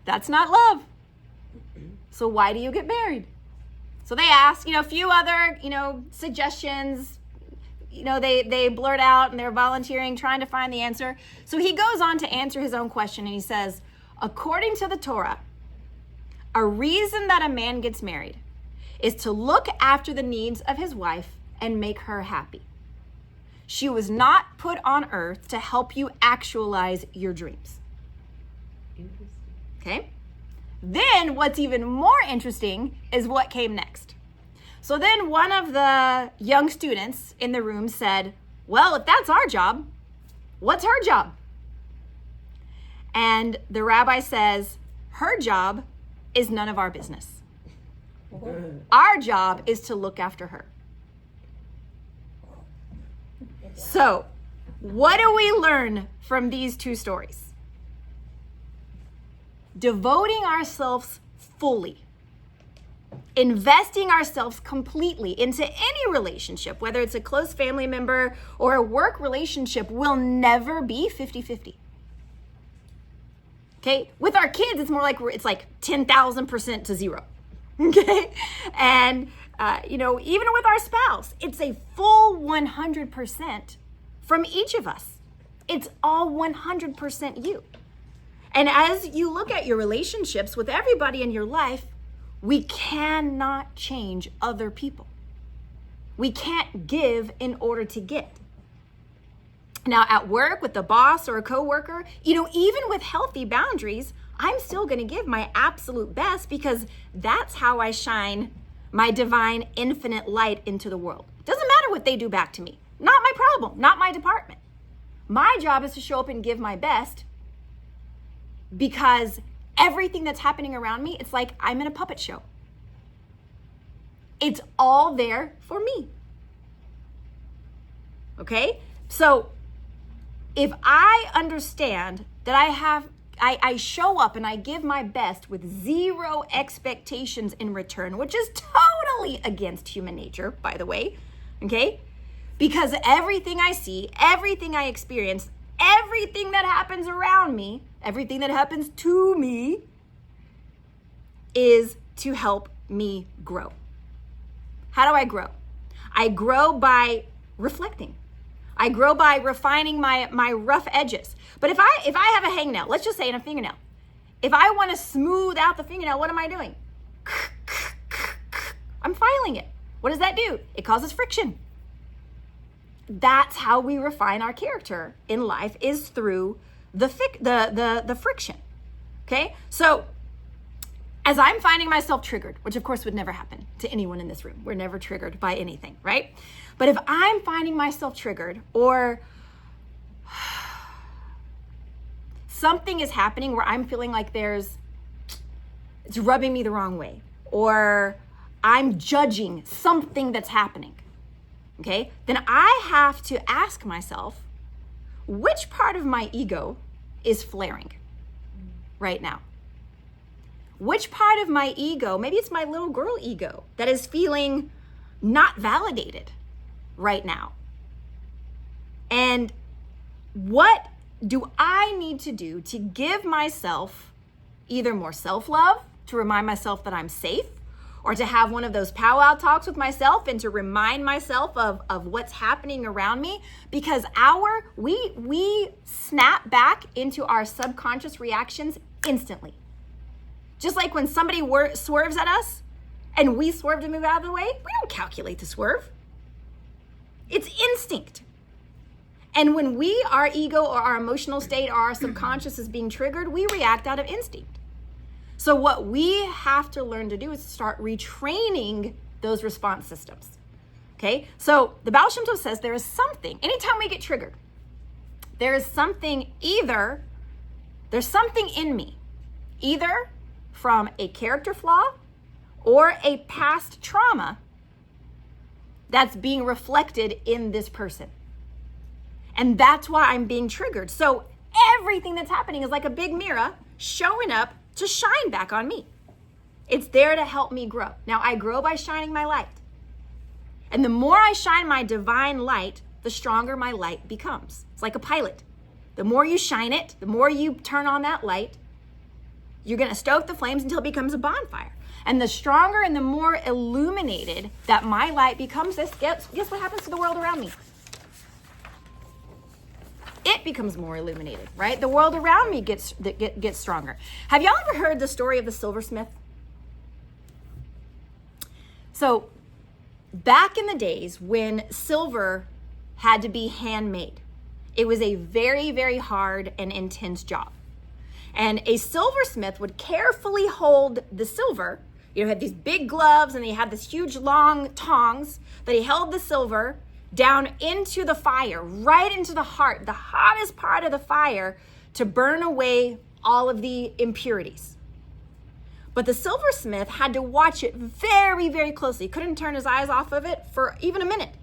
That's not love. So why do you get married? So they ask, a few other, suggestions. They blurt out and they're volunteering, trying to find the answer. So he goes on to answer his own question and he says, according to the Torah, a reason that a man gets married is to look after the needs of his wife and make her happy. She was not put on earth to help you actualize your dreams. Interesting. Okay? Then what's even more interesting is what came next. So then one of the young students in the room said, well, if that's our job, what's her job? And the rabbi says, her job is none of our business. Our job is to look after her. So, what do we learn from these two stories? Devoting ourselves fully, investing ourselves completely into any relationship, whether it's a close family member or a work relationship, will never be 50-50. Okay? With our kids, it's more like it's like 10,000% to zero. Okay? And, even with our spouse, it's a full 100% from each of us. It's all 100% you. And as you look at your relationships with everybody in your life, we cannot change other people. We can't give in order to get. Now, at work with the boss or a coworker, even with healthy boundaries, I'm still going to give my absolute best because that's how I shine my divine infinite light into the world. Doesn't matter what they do back to me. Not my problem, not my department. My job is to show up and give my best because everything that's happening around me, it's like I'm in a puppet show. It's all there for me. Okay? So if I understand that I show up and I give my best with zero expectations in return, which is totally against human nature, by the way, okay? Because everything I see, everything I experience, everything that happens around me, everything that happens to me is to help me grow. How do I grow? I grow by reflecting. I grow by refining my rough edges. But if I have a hangnail, let's just say in a fingernail, if I want to smooth out the fingernail, what am I doing? I'm filing it. What does that do? It causes friction. That's how we refine our character in life, is through the friction. Okay? So as I'm finding myself triggered, which of course would never happen to anyone in this room. We're never triggered by anything, right? But if I'm finding myself triggered, or something is happening where I'm feeling like it's rubbing me the wrong way, or I'm judging something that's happening, okay? Then I have to ask myself, which part of my ego is flaring right now? Which part of my ego, maybe it's my little girl ego, that is feeling not validated right now? And what do I need to do to give myself either more self-love, to remind myself that I'm safe, or to have one of those powwow talks with myself and to remind myself of what's happening around me? Because we snap back into our subconscious reactions instantly. Just like when somebody swerves at us and we swerve to move out of the way, we don't calculate the swerve. It's instinct. And when our ego or our emotional state or our subconscious is being triggered, we react out of instinct. So what we have to learn to do is start retraining those response systems. Okay? So the Baal Shem Tov says there is something, anytime we get triggered, there's something in me, either from a character flaw or a past trauma that's being reflected in this person. And that's why I'm being triggered. So everything that's happening is like a big mirror showing up to shine back on me. It's there to help me grow. Now, I grow by shining my light. And the more I shine my divine light, the stronger my light becomes. It's like a pilot. The more you shine it, the more you turn on that light, you're going to stoke the flames until it becomes a bonfire. And the stronger and the more illuminated that my light becomes, guess what happens to the world around me? It becomes more illuminated, right? The world around me gets stronger. Have y'all ever heard the story of the silversmith? So back in the days when silver had to be handmade, it was a very, very hard and intense job. And a silversmith would carefully hold the silver. Had these big gloves, and he had this huge long tongs that he held the silver down into the fire, right into the heart, the hottest part of the fire, to burn away all of the impurities. But the silversmith had to watch it very, very closely. He couldn't turn his eyes off of it for even a minute,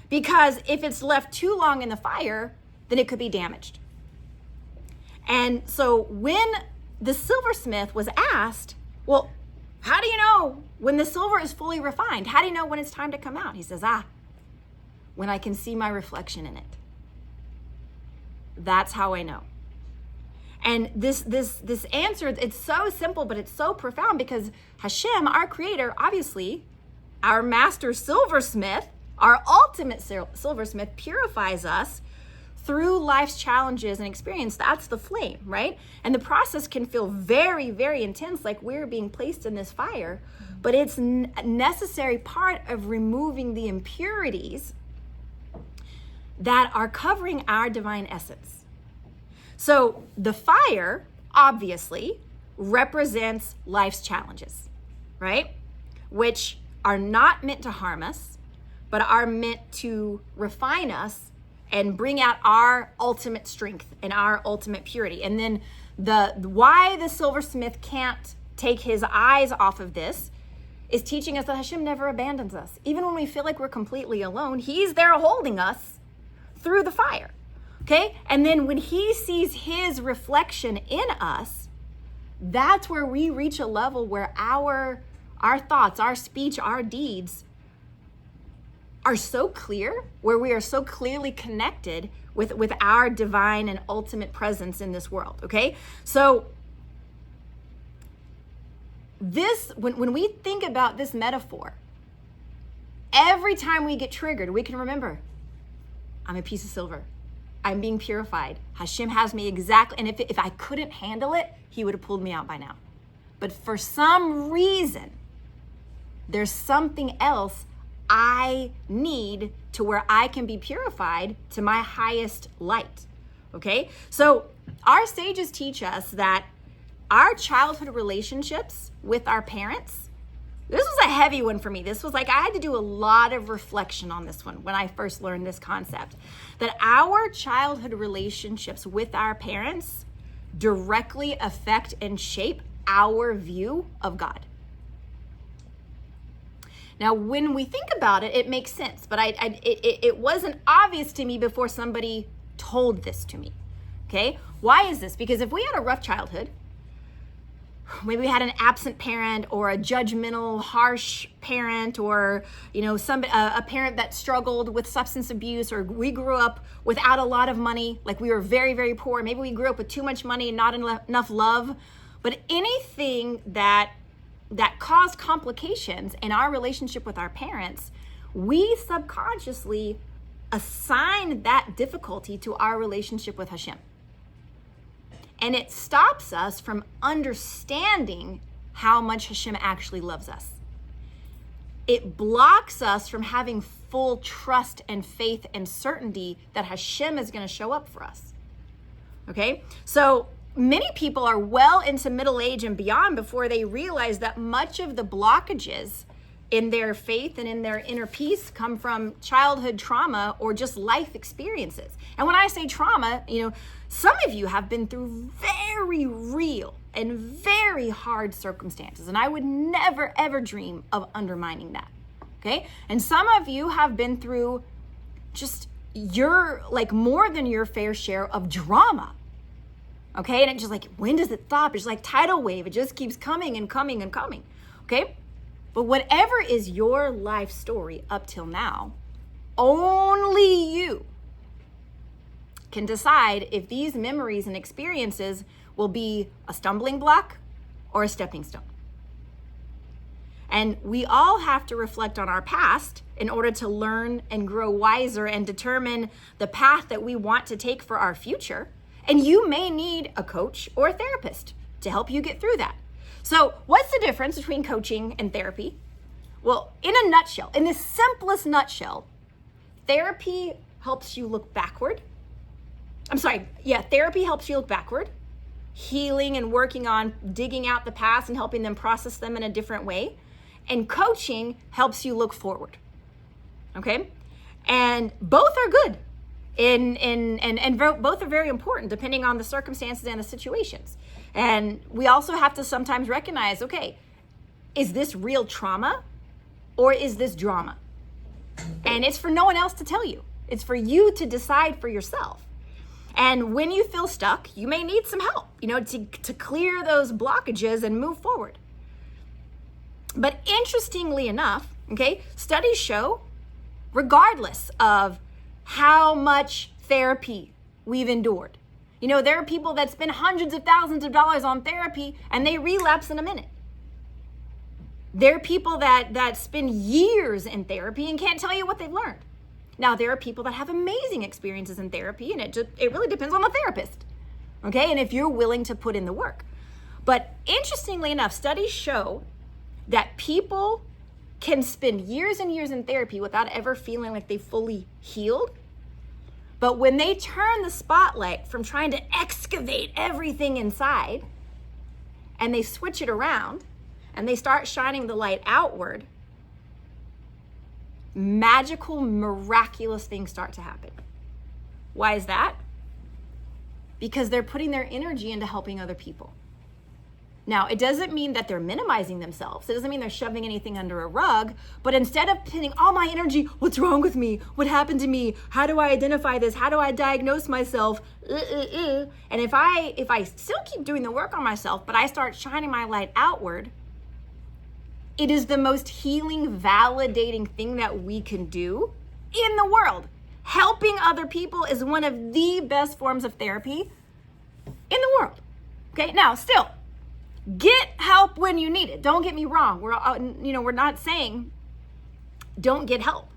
because if it's left too long in the fire, then it could be damaged. And so when the silversmith was asked, well, how do you know when the silver is fully refined? How do you know when it's time to come out? He says, when I can see my reflection in it. That's how I know. And this answer, it's so simple, but it's so profound, because Hashem, our creator, obviously, our master silversmith, our ultimate silversmith, purifies us through life's challenges and experience. That's the flame, right? And the process can feel very, very intense, like we're being placed in this fire, but it's a necessary part of removing the impurities that are covering our divine essence. So the fire, obviously, represents life's challenges, right? Which are not meant to harm us, but are meant to refine us and bring out our ultimate strength and our ultimate purity. And then why the silversmith can't take his eyes off of this is teaching us that Hashem never abandons us. Even when we feel like we're completely alone, he's there holding us through the fire, okay? And then when he sees his reflection in us, that's where we reach a level where our thoughts, our speech, our deeds are so clear, where we are so clearly connected with our divine and ultimate presence in this world, okay? So when we think about this metaphor, every time we get triggered, we can remember, I'm a piece of silver. I'm being purified. Hashem has me exactly, and if I couldn't handle it, he would have pulled me out by now. But for some reason, there's something else I need to where I can be purified to my highest light. Okay? So our sages teach us that our childhood relationships with our parents, this was a heavy one for me. This was like, I had to do a lot of reflection on this one when I first learned this concept, that our childhood relationships with our parents directly affect and shape our view of God. Now, when we think about it, it makes sense, but it wasn't obvious to me before somebody told this to me, okay? Why is this? Because if we had a rough childhood, maybe we had an absent parent or a judgmental, harsh parent, or a parent that struggled with substance abuse, or we grew up without a lot of money, like we were very, very poor. Maybe we grew up with too much money and not enough love. But anything that caused complications in our relationship with our parents, we subconsciously assign that difficulty to our relationship with Hashem. And it stops us from understanding how much Hashem actually loves us. It blocks us from having full trust and faith and certainty that Hashem is going to show up for us. Okay? So many people are well into middle age and beyond before they realize that much of the blockages in their faith and in their inner peace come from childhood trauma or just life experiences. And when I say trauma, some of you have been through very real and very hard circumstances, and I would never, ever dream of undermining that, okay? And some of you have been through just more than your fair share of drama, okay? And it's just like, when does it stop? It's like tidal wave. It just keeps coming and coming and coming, okay? But whatever is your life story up till now, only you can decide if these memories and experiences will be a stumbling block or a stepping stone. And we all have to reflect on our past in order to learn and grow wiser and determine the path that we want to take for our future. And you may need a coach or a therapist to help you get through that. So what's the difference between coaching and therapy? Well, in a nutshell, in the simplest nutshell, therapy helps you look backward. Therapy helps you look backward, healing and working on digging out the past and helping them process them in a different way. And coaching helps you look forward, okay? And both are good, and both are very important depending on the circumstances and the situations. And we also have to sometimes recognize, okay, is this real trauma or is this drama? And it's for no one else to tell you. It's for you to decide for yourself. And when you feel stuck, you may need some help, to clear those blockages and move forward. But interestingly enough, okay, studies show, regardless of how much therapy we've endured, there are people that spend hundreds of thousands of dollars on therapy and they relapse in a minute. There are people that spend years in therapy and can't tell you what they've learned. Now, there are people that have amazing experiences in therapy, and it really depends on the therapist, okay? And if you're willing to put in the work. But interestingly enough, studies show that people can spend years and years in therapy without ever feeling like they fully healed. But when they turn the spotlight from trying to excavate everything inside, and they switch it around, and they start shining the light outward, magical, miraculous things start to happen. Why is that? Because they're putting their energy into helping other people. Now, it doesn't mean that they're minimizing themselves. It doesn't mean they're shoving anything under a rug, but instead of pinning all my energy, what's wrong with me? What happened to me? How do I identify this? How do I diagnose myself? And if I still keep doing the work on myself, but I start shining my light outward, it is the most healing, validating thing that we can do in the world. Helping other people is one of the best forms of therapy in the world. Okay, now still, get help help when you need it. Don't get me wrong. We're not saying don't get help.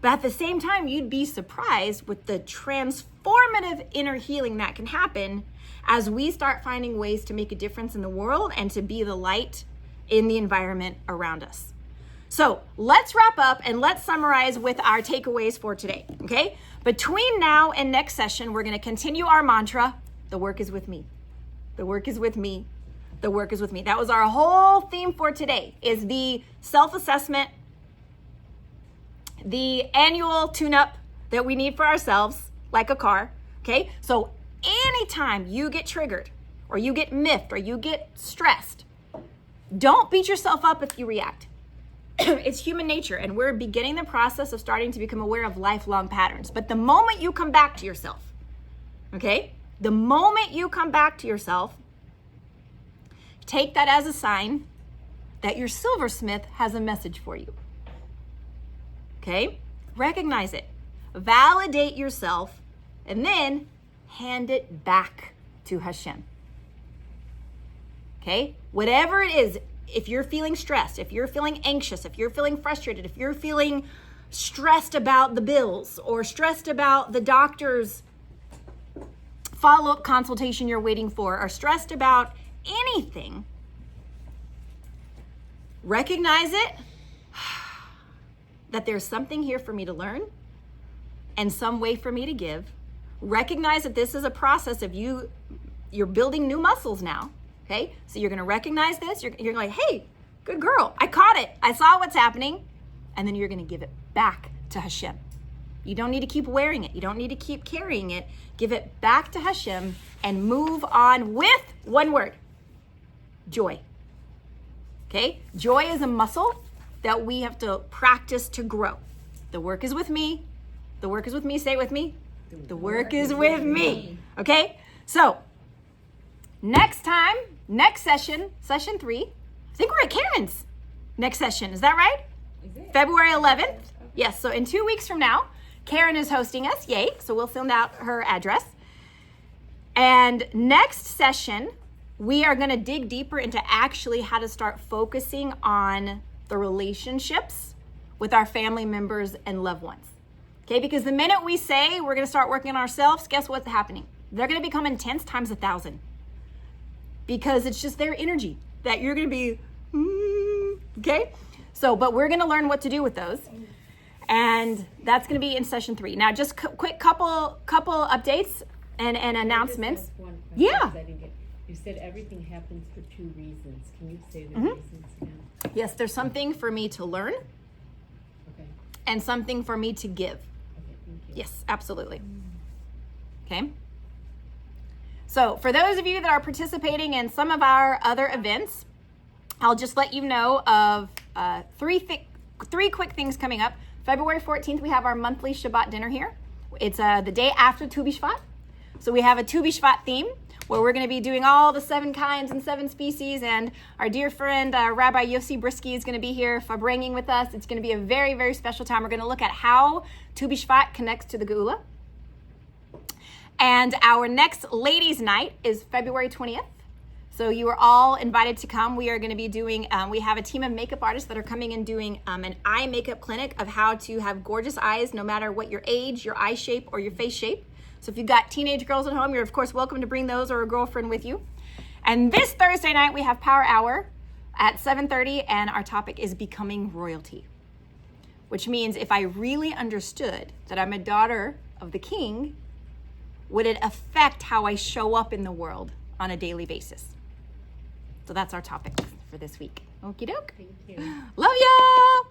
But at the same time, you'd be surprised with the transformative inner healing that can happen as we start finding ways to make a difference in the world and to be the light in the environment around us. So let's wrap up and let's summarize with our takeaways for today, okay? Between now and next session, we're going to continue our mantra, the work is with me. The work is with me. The work is with me. That was our whole theme for today, is the self-assessment, the annual tune-up that we need for ourselves, like a car, okay? So anytime you get triggered or you get miffed or you get stressed, don't beat yourself up if you react. It's human nature, and we're beginning the process of starting to become aware of lifelong patterns. But the moment you come back to yourself, okay? The moment you come back to yourself, take that as a sign that your silversmith has a message for you. Okay? Recognize it. Validate yourself, and then hand it back to Hashem. Okay? Whatever it is, if you're feeling stressed, if you're feeling anxious, if you're feeling frustrated, if you're feeling stressed about the bills or stressed about the doctor's follow-up consultation you're waiting for, or stressed about anything, recognize it, that there's something here for me to learn and some way for me to give. Recognize that this is a process of you're building new muscles now, okay? So you're gonna recognize this, you're like, hey, good girl, I caught it, I saw what's happening, and then you're gonna give it back to Hashem. You don't need to keep wearing it, you don't need to keep carrying it. Give it back to Hashem and move on with one word, joy. Okay? Joy is a muscle that we have to practice to grow. The work is with me. The work is with me. Say it with me. The work is with me. Okay? So, next time, next session, session 3, I think we're at Karen's next session. Is that right? Is it? February 11th. Yes, so in 2 weeks from now, Karen is hosting us. Yay. So we'll send out her address. And next session, we are going to dig deeper into actually how to start focusing on the relationships with our family members and loved ones. Okay, because the minute we say we're going to start working on ourselves, guess what's happening? They're going to become intense times 1,000. Because it's just their energy that you're going to be, okay? So, but we're going to learn what to do with those. And that's going to be in session 3. Now, just quick couple updates and announcements. One question, Yeah. 'cause I didn't get. You said everything happens for 2 reasons. Can you say the reasons again? Yes, there's something for me to learn Okay. and something for me to give. Okay, thank you. Yes, absolutely. Okay. So for those of you that are participating in some of our other events, I'll just let you know of three quick things coming up. February 14th, we have our monthly Shabbat dinner here. It's the day after Tu B'Shvat. So we have a Tu B'Shvat theme where we're going to be doing all the 7 kinds and 7 species. And our dear friend, Rabbi Yossi Brisky, is going to be here bringing with us. It's going to be a very, very special time. We're going to look at how Tu B'Shvat connects to the Geula. And our next ladies' night is February 20th. So you are all invited to come. We are going to be doing, we have a team of makeup artists that are coming and doing an eye makeup clinic of how to have gorgeous eyes no matter what your age, your eye shape, or your face shape. So if you've got teenage girls at home, you're of course welcome to bring those or a girlfriend with you. And this Thursday night, we have Power Hour at 7:30, and our topic is becoming royalty. Which means if I really understood that I'm a daughter of the King, would it affect how I show up in the world on a daily basis? So that's our topic for this week. Okie doke. Thank you. Love y'all.